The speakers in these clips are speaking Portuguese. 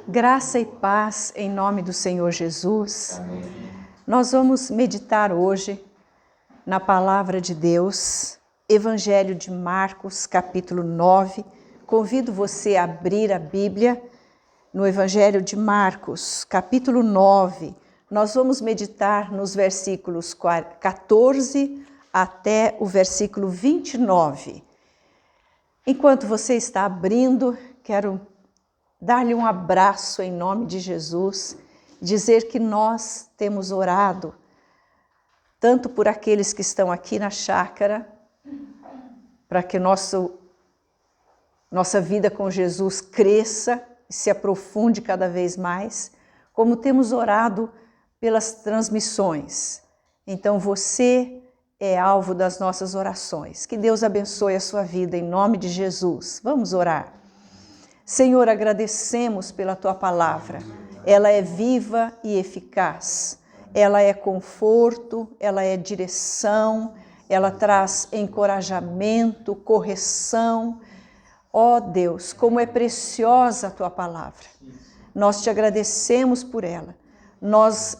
Graça e paz em nome do Senhor Jesus. Amém. Nós vamos meditar hoje na palavra de Deus, Evangelho de Marcos, capítulo 9. Convido você a abrir a Bíblia no Evangelho de Marcos, capítulo 9. Nós vamos meditar nos versículos 14 até o versículo 29. Enquanto você está abrindo, quero dar-lhe um abraço em nome de Jesus, dizer que nós temos orado, tanto por aqueles que estão aqui na chácara, para que nossa vida com Jesus cresça e se aprofunde cada vez mais, como temos orado pelas transmissões. Então você é alvo das nossas orações. Que Deus abençoe a sua vida em nome de Jesus. Vamos orar. Senhor, agradecemos pela Tua palavra. Ela é viva e eficaz. Ela é conforto, ela é direção, ela traz encorajamento, correção. Ó Deus, como é preciosa a Tua palavra. Nós te agradecemos por ela. Nós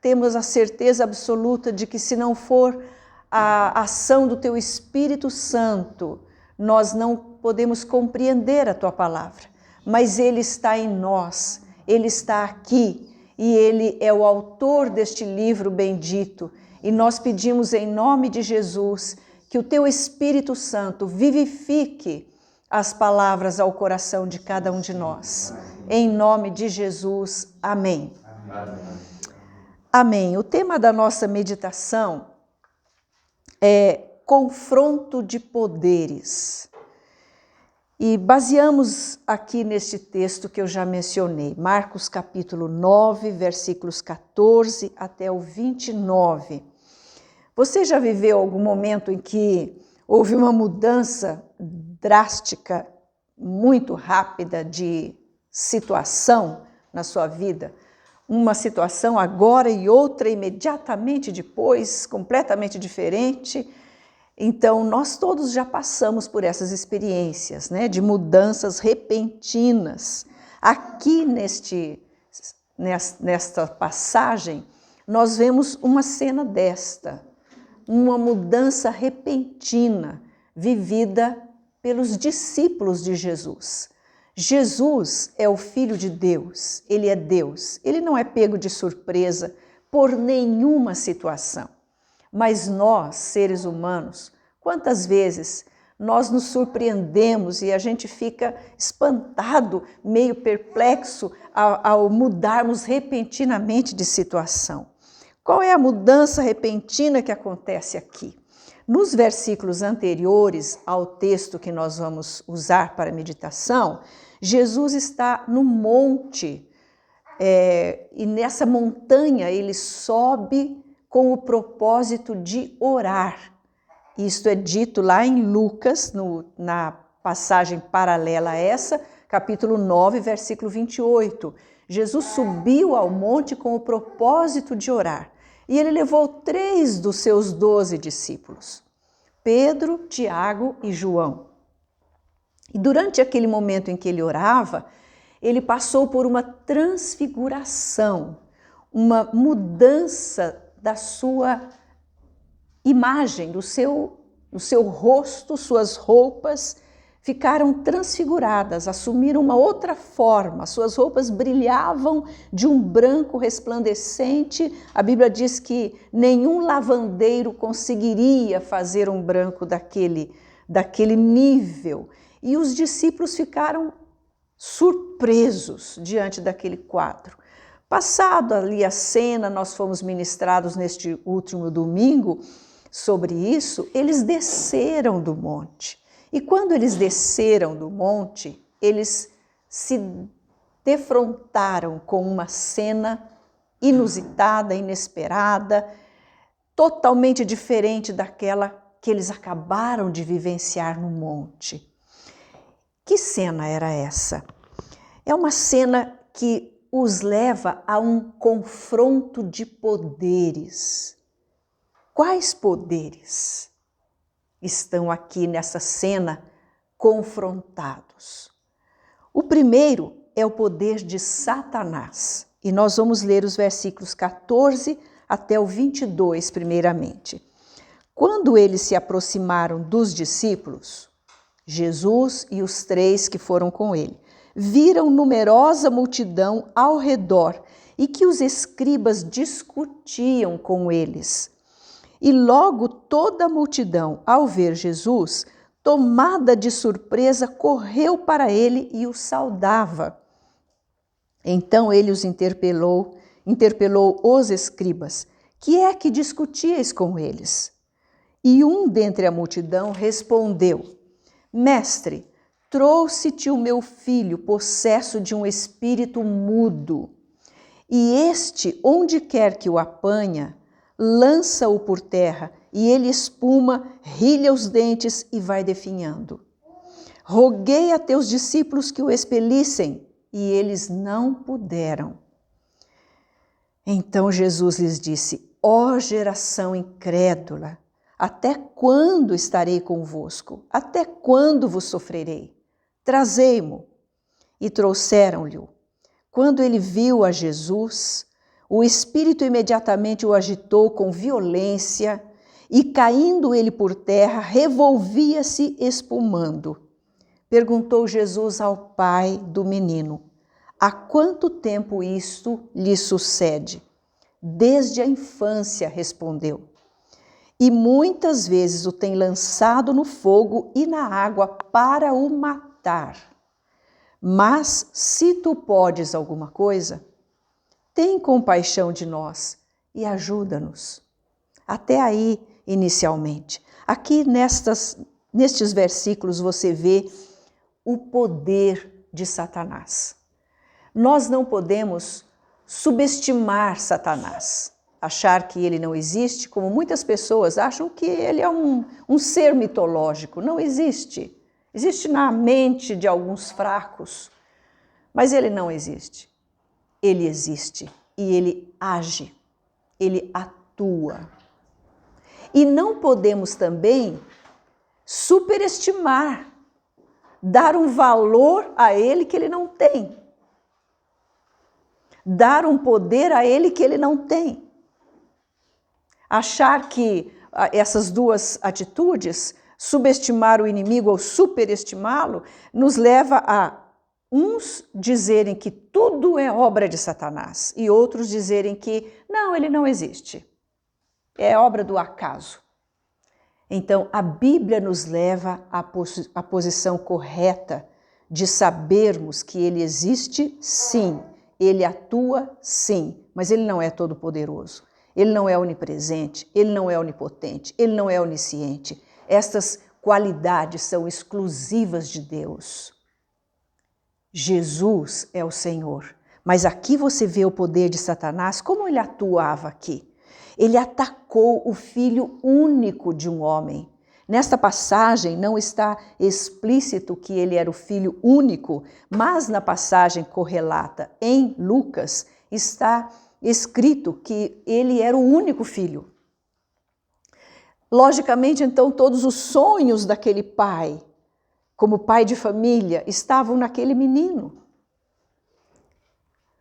temos a certeza absoluta de que se não for a ação do Teu Espírito Santo, nós não podemos compreender a Tua palavra, mas Ele está em nós, Ele está aqui e Ele é o autor deste livro bendito. E nós pedimos em nome de Jesus que o Teu Espírito Santo vivifique as palavras ao coração de cada um de nós. Em nome de Jesus, amém. Amém. O tema da nossa meditação é confronto de poderes. E baseamos aqui neste texto que eu já mencionei, Marcos capítulo 9, versículos 14 até o 29. Você já viveu algum momento em que houve uma mudança drástica, muito rápida de situação na sua vida? Uma situação agora e outra imediatamente depois, completamente diferente? Então, nós todos já passamos por essas experiências, né, de mudanças repentinas. Aqui nesta passagem, nós vemos uma cena desta, uma mudança repentina vivida pelos discípulos de Jesus. Jesus é o Filho de Deus, Ele é Deus, Ele não é pego de surpresa por nenhuma situação. Mas nós, seres humanos, quantas vezes nós nos surpreendemos e a gente fica espantado, meio perplexo ao mudarmos repentinamente de situação. Qual é a mudança repentina que acontece aqui? Nos versículos anteriores ao texto que nós vamos usar para a meditação, Jesus está no monte e nessa montanha ele sobe com o propósito de orar. Isto é dito lá em Lucas, na passagem paralela a essa, capítulo 9, versículo 28. Jesus subiu ao monte com o propósito de orar. E ele levou 3 dos seus 12 discípulos, Pedro, Tiago e João. E durante aquele momento em que ele orava, ele passou por uma transfiguração, uma mudança da sua imagem, do seu rosto, suas roupas ficaram transfiguradas, assumiram uma outra forma, suas roupas brilhavam de um branco resplandecente. A Bíblia diz que nenhum lavandeiro conseguiria fazer um branco daquele nível. E os discípulos ficaram surpresos diante daquele quadro. Passado ali a cena, nós fomos ministrados neste último domingo sobre isso, eles desceram do monte. E quando eles desceram do monte, eles se defrontaram com uma cena inusitada, inesperada, totalmente diferente daquela que eles acabaram de vivenciar no monte. Que cena era essa? É uma cena que os leva a um confronto de poderes. Quais poderes estão aqui nessa cena confrontados? O primeiro é o poder de Satanás. E nós vamos ler os versículos 14 até o 22, primeiramente. Quando eles se aproximaram dos discípulos, Jesus e os 3 que foram com ele, viram numerosa multidão ao redor e que os escribas discutiam com eles. E logo toda a multidão, ao ver Jesus, tomada de surpresa, correu para ele e o saudava. Então ele os interpelou os escribas: que é que discutíeis com eles? E um dentre a multidão respondeu: Mestre, trouxe-te o meu filho possesso de um espírito mudo, e este, onde quer que o apanha, lança-o por terra, e ele espuma, rilha os dentes e vai definhando. Roguei a teus discípulos que o expelissem, e eles não puderam. Então Jesus lhes disse: ó geração incrédula, até quando estarei convosco? Até quando vos sofrerei? Trazei-mo. E trouxeram-lhe. Quando ele viu a Jesus, o espírito imediatamente o agitou com violência e, caindo ele por terra, revolvia-se espumando. Perguntou Jesus ao pai do menino: há quanto tempo isto lhe sucede? Desde a infância, respondeu. E muitas vezes o tem lançado no fogo e na água para o matar. Mas se tu podes alguma coisa, tem compaixão de nós e ajuda-nos. Até aí, inicialmente. Aqui nestes versículos você vê o poder de Satanás. Nós não podemos subestimar Satanás, achar que ele não existe, como muitas pessoas acham que ele é um ser mitológico. Não existe. Existe na mente de alguns fracos, mas ele não existe. Ele existe e ele age, ele atua. E não podemos também superestimar, dar um valor a ele que ele não tem, dar um poder a ele que ele não tem. Achar que essas duas atitudes, subestimar o inimigo ou superestimá-lo, nos leva a uns dizerem que tudo é obra de Satanás e outros dizerem que não, ele não existe, é obra do acaso. Então, a Bíblia nos leva à posição correta de sabermos que ele existe, sim, ele atua, sim, mas ele não é todo-poderoso, ele não é onipresente, ele não é onipotente, ele não é onisciente. Estas qualidades são exclusivas de Deus. Jesus é o Senhor, mas aqui você vê o poder de Satanás, como ele atuava aqui. Ele atacou o filho único de um homem. Nesta passagem não está explícito que ele era o filho único, mas na passagem correlata em Lucas está escrito que ele era o único filho. Logicamente, então, todos os sonhos daquele pai, como pai de família, estavam naquele menino.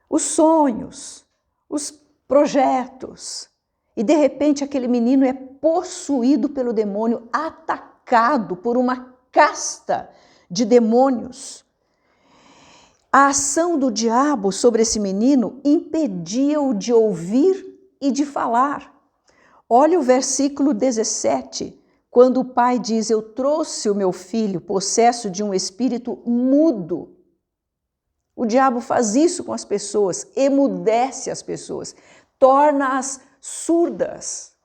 Os sonhos, os projetos. E de repente aquele menino é possuído pelo demônio, atacado por uma casta de demônios. A ação do diabo sobre esse menino impedia-o de ouvir e de falar. Olha o versículo 17, quando o pai diz: eu trouxe o meu filho possesso de um espírito mudo. O diabo faz isso com as pessoas, emudece as pessoas, torna-as surdas.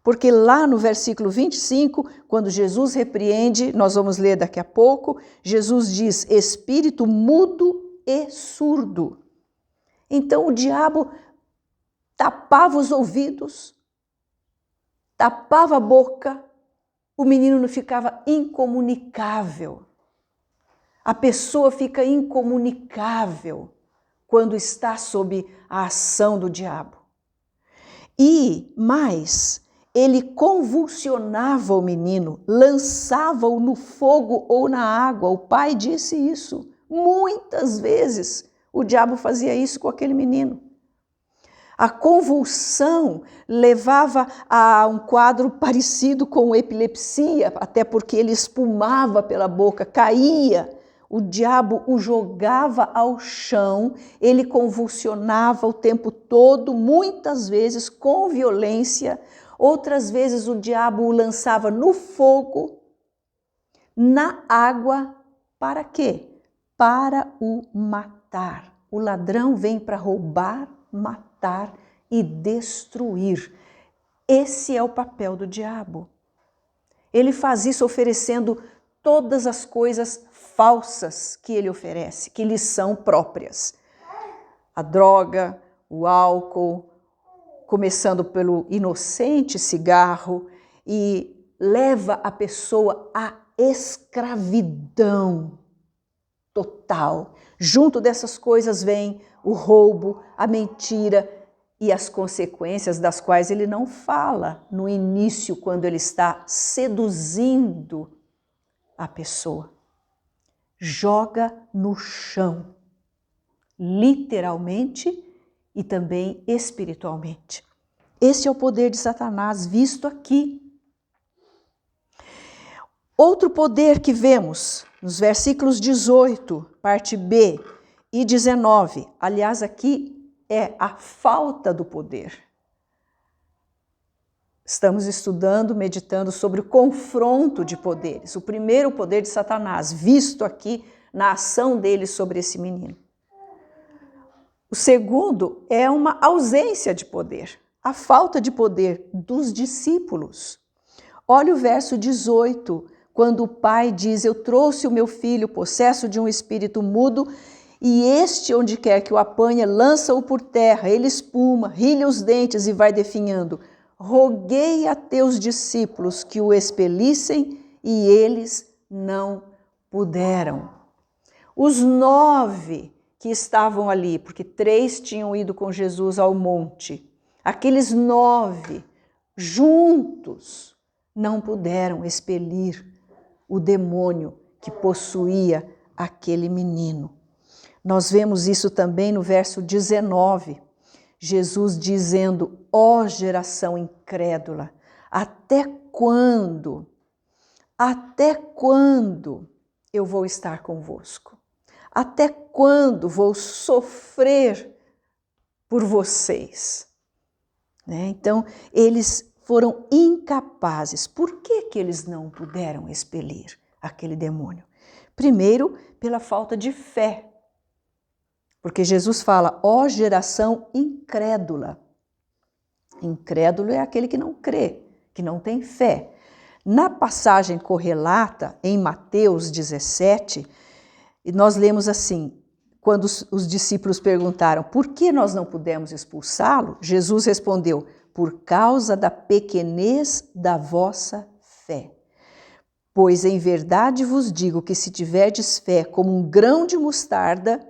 Porque lá no versículo 25, quando Jesus repreende, nós vamos ler daqui a pouco, Jesus diz: espírito mudo e surdo. Então o diabo tapava os ouvidos, tapava a boca, o menino não ficava incomunicável. A pessoa fica incomunicável quando está sob a ação do diabo. E mais, ele convulsionava o menino, lançava-o no fogo ou na água. O pai disse isso Muitas vezes o diabo fazia isso com aquele menino. A convulsão levava a um quadro parecido com epilepsia, até porque ele espumava pela boca, caía. O diabo o jogava ao chão, ele convulsionava o tempo todo, muitas vezes com violência, outras vezes o diabo o lançava no fogo, na água, para quê? Para o matar. O ladrão vem para roubar, matar e destruir. Esse é o papel do diabo. Ele faz isso oferecendo todas as coisas falsas que ele oferece, que lhe são próprias. A droga, o álcool, começando pelo inocente cigarro, e leva a pessoa à escravidão total. Junto dessas coisas vem o roubo, a mentira e as consequências das quais ele não fala no início, quando ele está seduzindo a pessoa. Joga no chão, literalmente e também espiritualmente. Esse é o poder de Satanás visto aqui. Outro poder que vemos nos versículos 18, parte B, e 19, aliás, aqui é a falta do poder. Estamos estudando, meditando sobre o confronto de poderes. O primeiro poder de Satanás, visto aqui na ação dele sobre esse menino. O segundo é uma ausência de poder, a falta de poder dos discípulos. Olha o verso 18, quando o pai diz: eu trouxe o meu filho possesso de um espírito mudo, e este, onde quer que o apanha, lança-o por terra, ele espuma, rilha os dentes e vai definhando. Roguei a teus discípulos que o expelissem, e eles não puderam. Os 9 que estavam ali, porque 3 tinham ido com Jesus ao monte, aqueles 9 juntos não puderam expelir o demônio que possuía aquele menino. Nós vemos isso também no verso 19, Jesus dizendo: ó geração incrédula, até quando eu vou estar convosco? Até quando vou sofrer por vocês? Então, eles foram incapazes. Por que eles não puderam expelir aquele demônio? Primeiro, pela falta de fé. Porque Jesus fala: ó geração incrédula. Incrédulo é aquele que não crê, que não tem fé. Na passagem correlata, em Mateus 17, nós lemos assim: quando os discípulos perguntaram por que nós não pudemos expulsá-lo, Jesus respondeu: por causa da pequenez da vossa fé. Pois em verdade vos digo que se tiverdes fé como um grão de mostarda,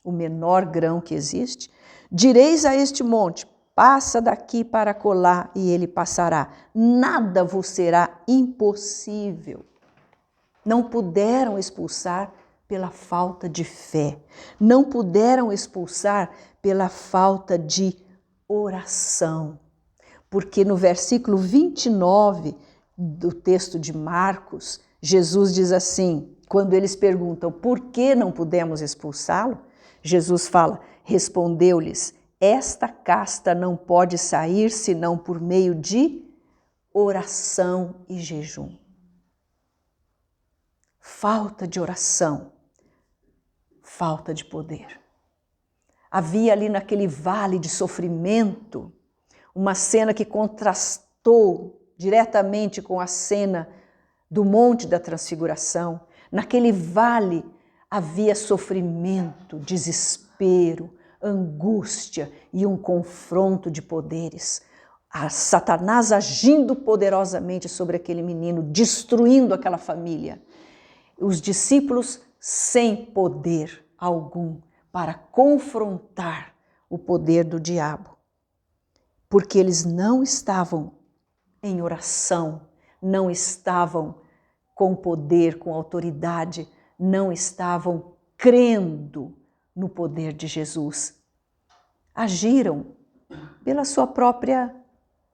o menor grão que existe, direis a este monte: passa daqui para acolá, e ele passará. Nada vos será impossível. Não puderam expulsar pela falta de fé. Não puderam expulsar pela falta de oração. Porque no versículo 29 do texto de Marcos, Jesus diz assim, quando eles perguntam por que não pudemos expulsá-lo, Jesus fala: respondeu-lhes: esta casta não pode sair senão por meio de oração e jejum. Falta de oração, falta de poder. Havia ali naquele vale de sofrimento uma cena que contrastou diretamente com a cena do Monte da Transfiguração. Naquele vale havia sofrimento, desespero, angústia e um confronto de poderes. A Satanás agindo poderosamente sobre aquele menino, destruindo aquela família. Os discípulos sem poder algum para confrontar o poder do diabo. Porque eles não estavam em oração, não estavam com poder, com autoridade, não estavam crendo no poder de Jesus. Agiram pela sua própria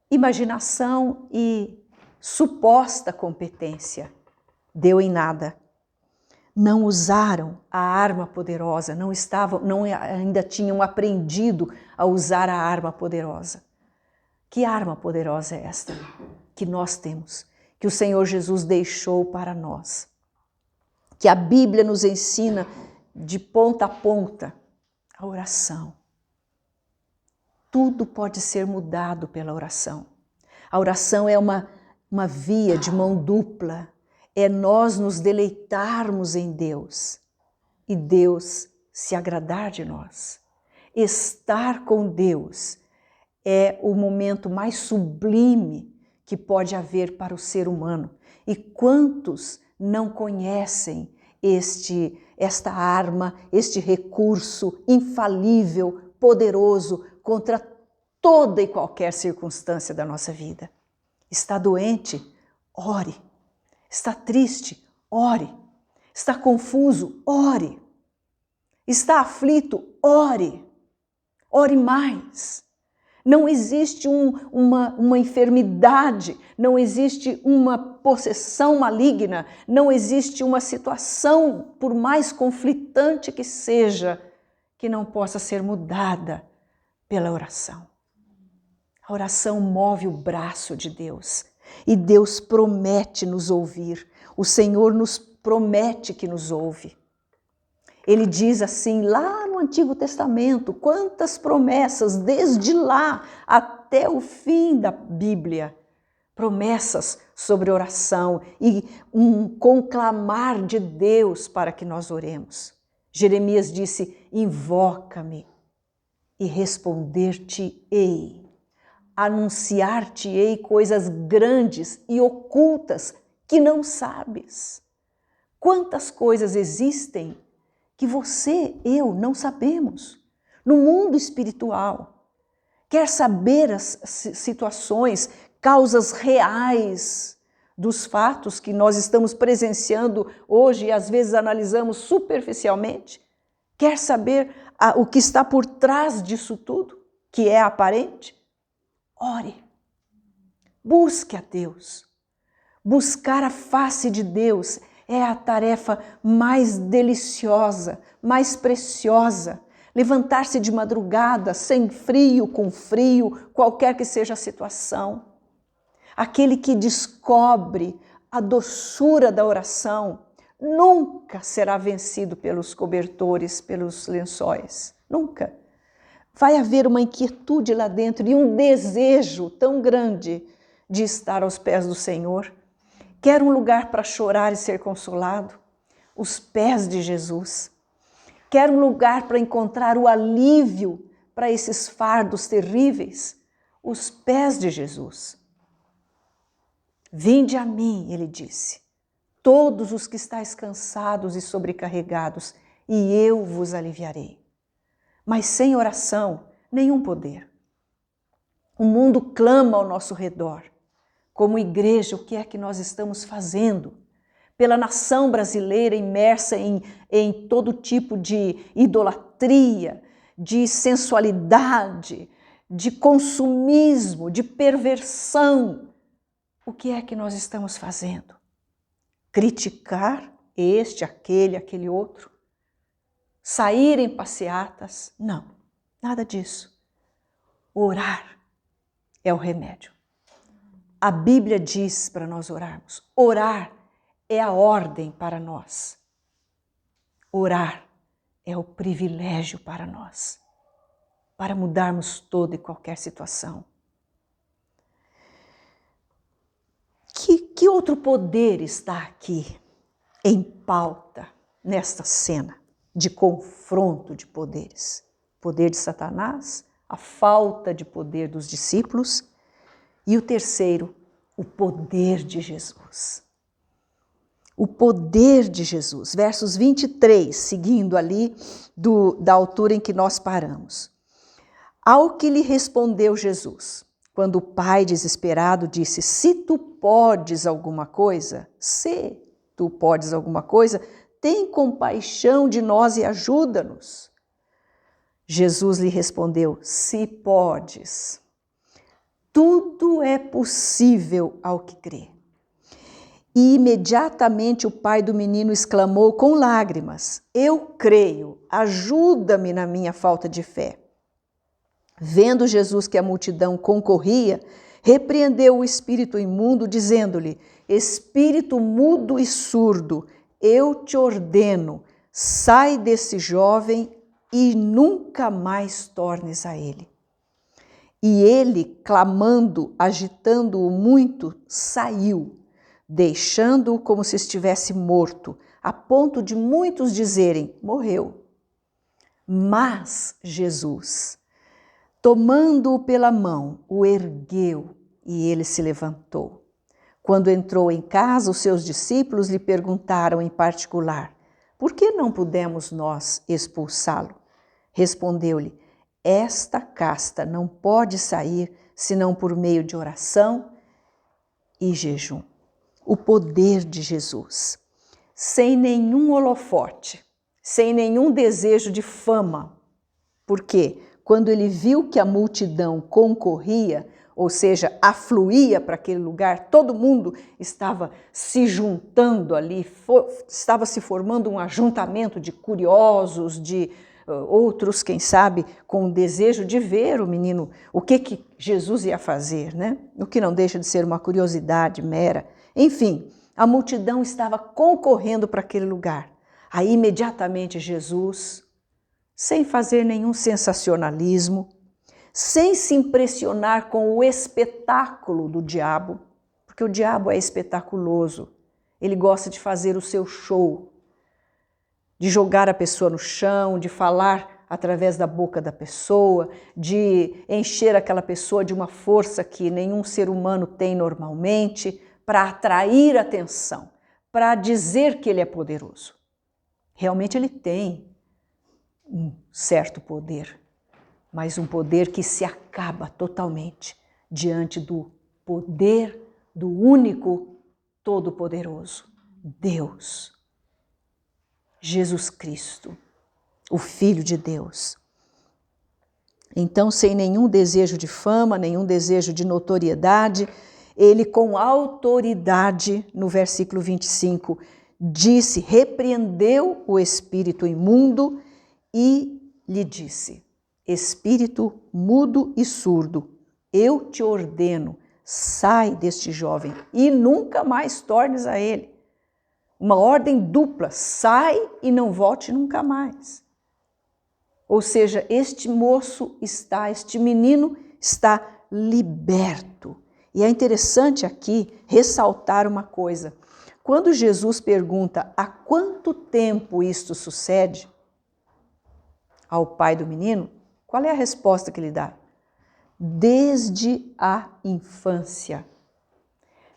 imaginação e suposta competência. Deu em nada. Não usaram a arma poderosa, ainda tinham aprendido a usar a arma poderosa. Que arma poderosa é esta que nós temos, que o Senhor Jesus deixou para nós? Que a Bíblia nos ensina de ponta a ponta, a oração. Tudo pode ser mudado pela oração. A oração é uma via de mão dupla. É nós nos deleitarmos em Deus e Deus se agradar de nós. Estar com Deus é o momento mais sublime que pode haver para o ser humano. E quantos não conhecem esta arma, este recurso infalível, poderoso contra toda e qualquer circunstância da nossa vida? Está doente? Ore. Está triste? Ore. Está confuso? Ore. Está aflito? Ore. Ore mais. Não existe uma enfermidade, não existe uma possessão maligna, não existe uma situação, por mais conflitante que seja, que não possa ser mudada pela oração. A oração move o braço de Deus e Deus promete nos ouvir. O Senhor nos promete que nos ouve. Ele diz assim, lá no Antigo Testamento, quantas promessas, desde lá até o fim da Bíblia, promessas sobre oração e um conclamar de Deus para que nós oremos. Jeremias disse, invoca-me e responder-te-ei, anunciar-te-ei coisas grandes e ocultas que não sabes. Quantas coisas existem que você, eu, não sabemos. No mundo espiritual, quer saber as situações, causas reais dos fatos que nós estamos presenciando hoje e às vezes analisamos superficialmente? Quer saber o que está por trás disso tudo, que é aparente? Ore. Busque a Deus. Buscar a face de Deus é a tarefa mais deliciosa, mais preciosa. Levantar-se de madrugada, sem frio, com frio, qualquer que seja a situação. Aquele que descobre a doçura da oração nunca será vencido pelos cobertores, pelos lençóis. Nunca. Vai haver uma inquietude lá dentro e um desejo tão grande de estar aos pés do Senhor. Quer um lugar para chorar e ser consolado? Os pés de Jesus. Quer um lugar para encontrar o alívio para esses fardos terríveis? Os pés de Jesus. Vinde a mim, ele disse, todos os que estáis cansados e sobrecarregados, e eu vos aliviarei. Mas sem oração, nenhum poder. O mundo clama ao nosso redor. Como igreja, o que é que nós estamos fazendo? Pela nação brasileira imersa em todo tipo de idolatria, de sensualidade, de consumismo, de perversão. O que é que nós estamos fazendo? Criticar este, aquele outro? Sair em passeatas? Não, nada disso. Orar é o remédio. A Bíblia diz para nós orarmos. Orar é a ordem para nós. Orar é o privilégio para nós, para mudarmos toda e qualquer situação. Que outro poder está aqui em pauta nesta cena de confronto de poderes? O poder de Satanás, a falta de poder dos discípulos e o terceiro, o poder de Jesus. O poder de Jesus, versos 23, seguindo ali da altura em que nós paramos. Ao que lhe respondeu Jesus, quando o pai desesperado disse, se tu podes alguma coisa, tem compaixão de nós e ajuda-nos. Jesus lhe respondeu: se podes, tudo é possível ao que crê. E imediatamente o pai do menino exclamou com lágrimas: eu creio, ajuda-me na minha falta de fé. Vendo Jesus que a multidão concorria, repreendeu o espírito imundo, dizendo-lhe: espírito mudo e surdo, eu te ordeno, sai desse jovem e nunca mais tornes a ele. E ele, clamando, agitando-o muito, saiu, deixando-o como se estivesse morto, a ponto de muitos dizerem: morreu. Mas Jesus, tomando-o pela mão, o ergueu e ele se levantou. Quando entrou em casa, os seus discípulos lhe perguntaram em particular: por que não pudemos nós expulsá-lo? Respondeu-lhe: esta casta não pode sair senão por meio de oração e jejum. O poder de Jesus, sem nenhum holofote, sem nenhum desejo de fama. Por quê? Quando ele viu que a multidão concorria, ou seja, afluía para aquele lugar, todo mundo estava se juntando ali, estava se formando um ajuntamento de curiosos, de outros, quem sabe, com o desejo de ver o menino, o que Jesus ia fazer, né? O que não deixa de ser uma curiosidade mera. Enfim, a multidão estava concorrendo para aquele lugar. Aí, imediatamente, Jesus, sem fazer nenhum sensacionalismo, sem se impressionar com o espetáculo do diabo, porque o diabo é espetaculoso, ele gosta de fazer o seu show, de jogar a pessoa no chão, de falar através da boca da pessoa, de encher aquela pessoa de uma força que nenhum ser humano tem normalmente, para atrair atenção, para dizer que ele é poderoso. Realmente ele tem um certo poder, mas um poder que se acaba totalmente diante do poder do único Todo-Poderoso, Deus. Jesus Cristo, o Filho de Deus. Então, sem nenhum desejo de fama, nenhum desejo de notoriedade, ele com autoridade, no versículo 25, disse, repreendeu o espírito imundo e lhe disse: espírito mudo e surdo, eu te ordeno, sai deste jovem e nunca mais tornes a ele. Uma ordem dupla, sai e não volte nunca mais. Ou seja, este menino está liberto. E é interessante aqui ressaltar uma coisa. Quando Jesus pergunta há quanto tempo isto sucede ao pai do menino, qual é a resposta que ele dá? Desde a infância.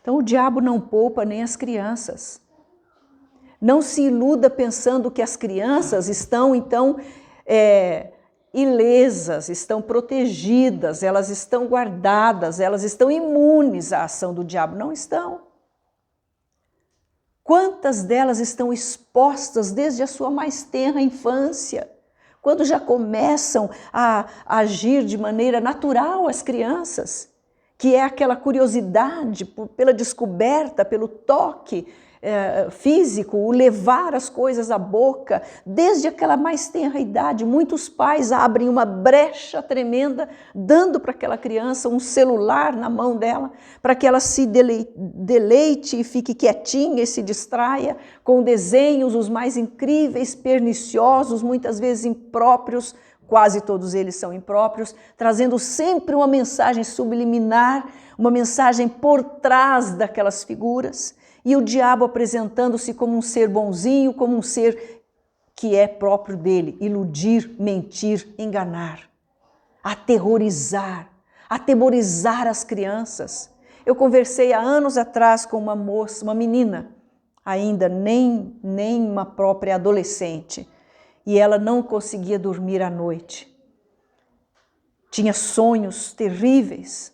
Então o diabo não poupa nem as crianças. Não se iluda pensando que as crianças estão, então, ilesas, estão protegidas, elas estão guardadas, elas estão imunes à ação do diabo. Não estão. Quantas delas estão expostas desde a sua mais tenra infância, quando já começam a agir de maneira natural as crianças, que é aquela curiosidade pela descoberta, pelo toque físico, o levar as coisas à boca, desde aquela mais tenra idade. Muitos pais abrem uma brecha tremenda, dando para aquela criança um celular na mão dela, para que ela se deleite e fique quietinha e se distraia com desenhos os mais incríveis, perniciosos, muitas vezes impróprios, quase todos eles são impróprios, trazendo sempre uma mensagem subliminar, uma mensagem por trás daquelas figuras. E o diabo apresentando-se como um ser bonzinho, como um ser que é próprio dele, iludir, mentir, enganar, aterrorizar as crianças. Eu conversei há anos atrás com uma moça, uma menina, ainda nem uma própria adolescente, e ela não conseguia dormir à noite. Tinha sonhos terríveis.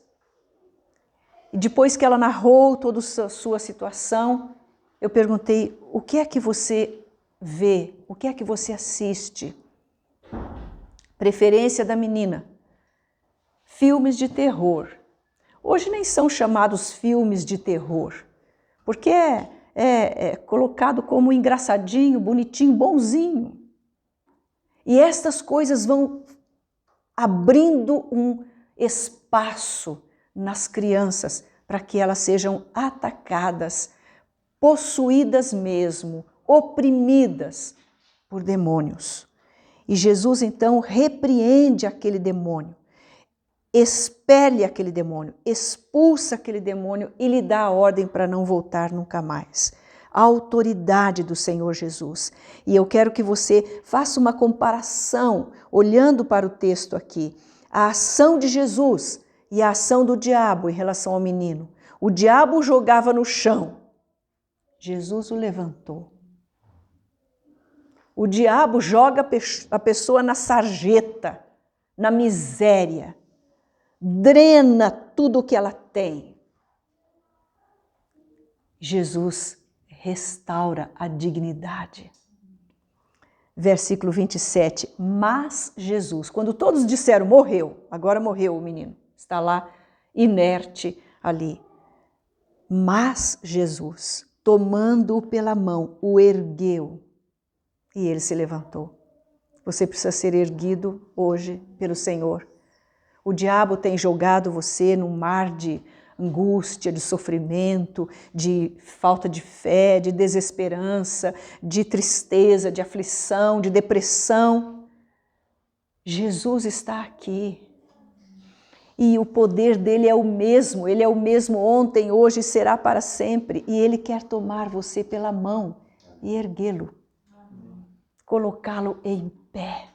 E depois que ela narrou toda a sua situação, eu perguntei: o que é que você vê? O que é que você assiste? Preferência da menina. Filmes de terror. Hoje nem são chamados filmes de terror, porque é colocado como engraçadinho, bonitinho, bonzinho. E estas coisas vão abrindo um espaço nas crianças para que elas sejam atacadas, possuídas mesmo, oprimidas por demônios. E Jesus então repreende aquele demônio, expele aquele demônio, expulsa aquele demônio e lhe dá a ordem para não voltar nunca mais. A autoridade do Senhor Jesus. E eu quero que você faça uma comparação, olhando para o texto aqui, a ação de Jesus e a ação do diabo em relação ao menino. O diabo o jogava no chão, Jesus o levantou. O diabo joga a pessoa na sarjeta, na miséria, drena tudo o que ela tem. Jesus restaura a dignidade. Versículo 27, mas Jesus, quando todos disseram, morreu, agora morreu o menino, está lá inerte ali. Mas Jesus, tomando-o pela mão, o ergueu e ele se levantou. Você precisa ser erguido hoje pelo Senhor. O diabo tem jogado você num mar de angústia, de sofrimento, de falta de fé, de desesperança, de tristeza, de aflição, de depressão. Jesus está aqui. E o poder dele é o mesmo, ele é o mesmo ontem, hoje e será para sempre. E ele quer tomar você pela mão e erguê-lo, colocá-lo em pé,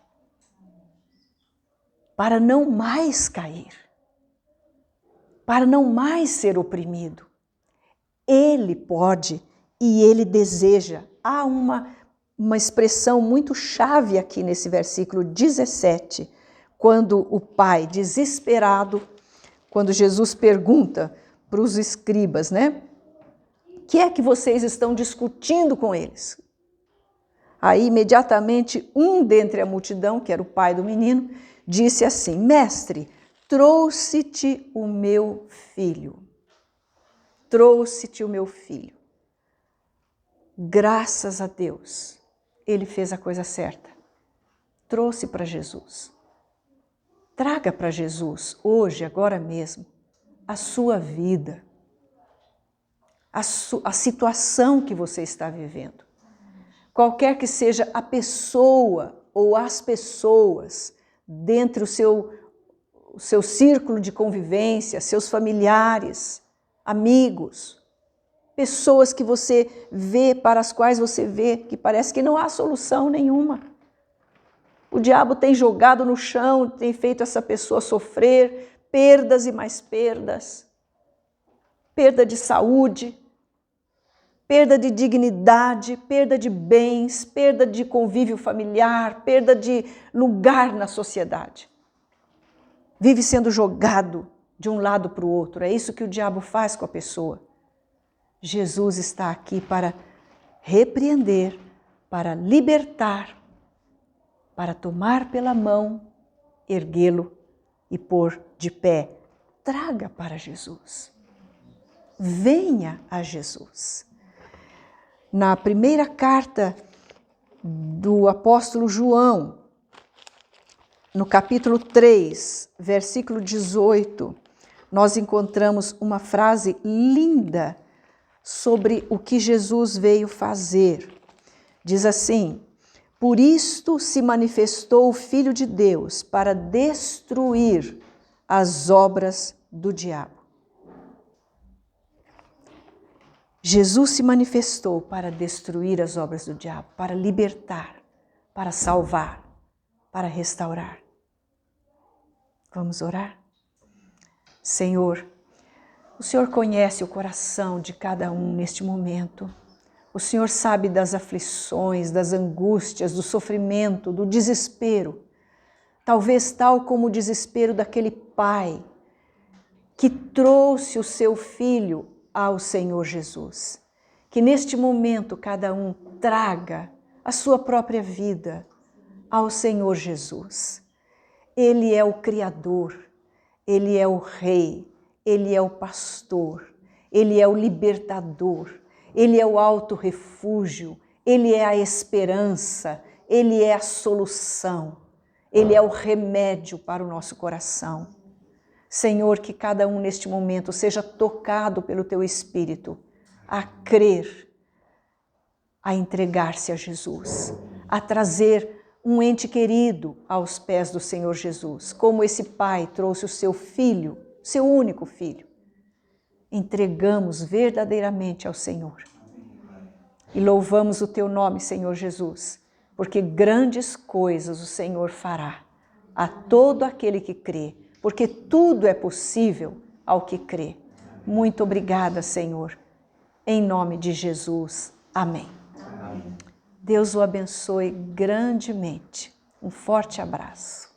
para não mais cair, para não mais ser oprimido. Ele pode e ele deseja. Há uma expressão muito chave aqui nesse versículo 17, quando o pai, desesperado, quando Jesus pergunta para os escribas, né? O que é que vocês estão discutindo com eles? Aí, imediatamente, um dentre a multidão, que era o pai do menino, disse assim, mestre, trouxe-te o meu filho. Trouxe-te o meu filho. Graças a Deus, ele fez a coisa certa. Trouxe para Jesus. Traga para Jesus, hoje, agora mesmo, a sua vida, a situação que você está vivendo. Qualquer que seja a pessoa ou as pessoas dentro do seu círculo de convivência, seus familiares, amigos, pessoas que você vê, para as quais você vê que parece que não há solução nenhuma. O diabo tem jogado no chão, tem feito essa pessoa sofrer perdas e mais perdas, perda de saúde, perda de dignidade, perda de bens, perda de convívio familiar, perda de lugar na sociedade. Vive sendo jogado de um lado para o outro. É isso que o diabo faz com a pessoa. Jesus está aqui para repreender, para libertar, para tomar pela mão, erguê-lo e pôr de pé. Traga para Jesus. Venha a Jesus. Na primeira carta do apóstolo João, no capítulo 3, versículo 18, nós encontramos uma frase linda sobre o que Jesus veio fazer. Diz assim, por isto se manifestou o Filho de Deus para destruir as obras do diabo. Jesus se manifestou para destruir as obras do diabo, para libertar, para salvar, para restaurar. Vamos orar? Senhor, o Senhor conhece o coração de cada um neste momento. O Senhor sabe das aflições, das angústias, do sofrimento, do desespero. Talvez tal como o desespero daquele pai que trouxe o seu filho ao Senhor Jesus. Que neste momento cada um traga a sua própria vida ao Senhor Jesus. Ele é o Criador, Ele é o Rei, Ele é o Pastor, Ele é o Libertador, Ele é o alto refúgio, Ele é a esperança, Ele é a solução, Ele é o remédio para o nosso coração. Senhor, que cada um neste momento seja tocado pelo Teu Espírito a crer, a entregar-se a Jesus, a trazer um ente querido aos pés do Senhor Jesus, como esse pai trouxe o seu filho, seu único filho. Entregamos verdadeiramente ao Senhor. E louvamos o Teu nome, Senhor Jesus, porque grandes coisas o Senhor fará a todo aquele que crê, porque tudo é possível ao que crê. Muito obrigada, Senhor. Em nome de Jesus. Amém. Deus o abençoe grandemente. Um forte abraço.